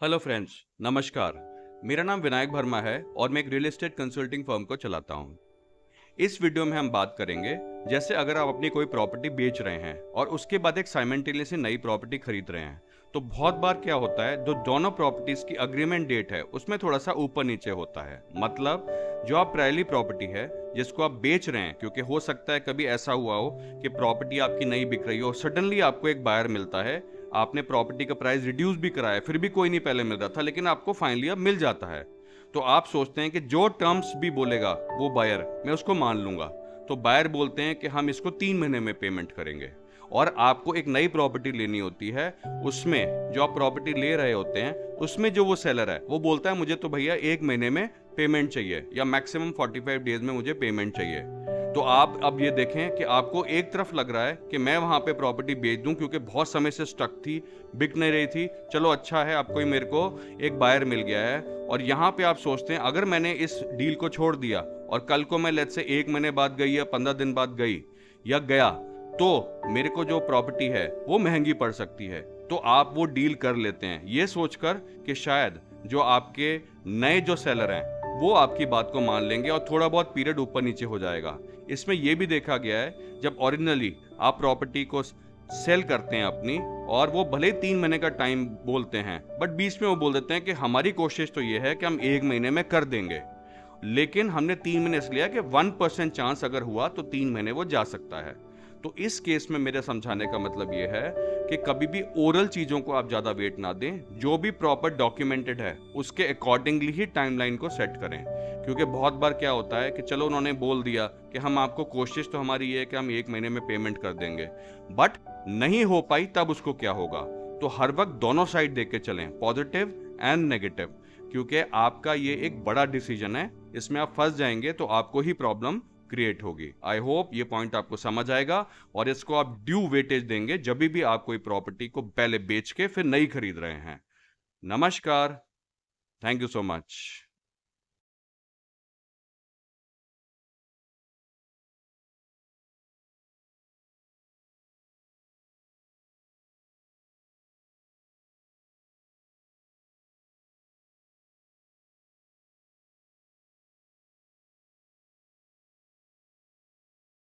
Hello friends, नमस्कार। मेरा नाम विनायक वर्मा है और मैं एक रियल एस्टेट कंसल्टिंग फर्म को चलाता हूँ। इस वीडियो में हम बात करेंगे, जैसे अगर आप अपनी कोई प्रॉपर्टी बेच रहे हैं और उसके बाद एक साइमल्टेनियसली नई प्रॉपर्टी खरीद रहे हैं, तो बहुत बार क्या होता है, जो दोनों प्रॉपर्टीज की अग्रीमेंट डेट है उसमें थोड़ा सा ऊपर नीचे होता है। मतलब जो आप पहली प्रॉपर्टी है जिसको आप बेच रहे हैं, क्योंकि हो सकता है कभी ऐसा हुआ हो कि प्रॉपर्टी आपकी नई बिक रही हो और सडनली आपको एक बायर मिलता है। आपने प्रॉपर्टी का प्राइस रिड्यूस भी कराया, फिर भी कोई नहीं पहले मिल रहा था, लेकिन आपको फाइनली अब मिल जाता है। तो आप सोचते हैं कि जो टर्म्स भी बोलेगा वो बायर, मैं उसको मान लूंगा। तो बायर बोलते हैं कि हम इसको 3 महीने में पेमेंट करेंगे। और आपको एक नई प्रॉपर्टी लेनी होती है, उसमें जो आप प्रॉपर्टी ले रहे होते हैं उसमें जो वो सेलर है वो बोलता है मुझे तो भैया 1 महीने में पेमेंट चाहिए या मैक्सिमम 45 डेज में मुझे पेमेंट चाहिए। तो आप अब ये देखें कि आपको एक तरफ लग रहा है कि मैं वहां पे प्रॉपर्टी बेच दूं क्योंकि बहुत समय से स्टक थी, बिक नहीं रही थी, चलो अच्छा है अब कोई मेरे को एक बायर मिल गया है। और यहाँ पे आप सोचते हैं अगर मैंने इस डील को छोड़ दिया और कल को मैं लेट्स से 1 महीने बाद गई या 15 दिन बाद गई या गया, तो मेरे को जो प्रॉपर्टी है वो महंगी पड़ सकती है। तो आप वो डील कर लेते हैं ये सोचकर कि शायद जो आपके नए जो सेलर हैं वो आपकी बात को मान लेंगे और थोड़ा बहुत पीरियड ऊपर नीचे हो जाएगा। इसमें यह भी देखा गया है, जब ओरिजिनली आप प्रॉपर्टी को सेल करते हैं अपनी, और वो भले 3 महीने का टाइम बोलते हैं बट बीच में वो बोल देते हैं कि हमारी कोशिश तो ये है कि हम 1 महीने में कर देंगे, लेकिन हमने 3 महीने से लिया कि 1% चांस अगर हुआ तो 3 महीने वो जा सकता है। तो इस केस में मेरे समझाने का मतलब ये है कि कभी भी ओरल चीजों को आप ज्यादा वेट ना दें, जो भी प्रॉपर डॉक्यूमेंटेड है उसके अकॉर्डिंगली ही टाइमलाइन को सेट करें। क्योंकि बहुत बार क्या होता है कि चलो उन्होंने बोल दिया कि हम आपको, कोशिश तो हमारी ये है कि हम 1 महीने में पेमेंट कर देंगे, बट नहीं हो पाई तब उसको क्या होगा। तो हर वक्त दोनों साइड देख के चलें, पॉजिटिव एंड नेगेटिव, क्योंकि आपका ये एक बड़ा डिसीजन है, इसमें आप फंस जाएंगे तो आपको ही प्रॉब्लम क्रिएट होगी। आई होप ये पॉइंट आपको समझ आएगा और इसको आप ड्यू वेटेज देंगे जब भी आप कोई प्रॉपर्टी को पहले बेच के फिर नई खरीद रहे हैं। नमस्कार। Thank you so much.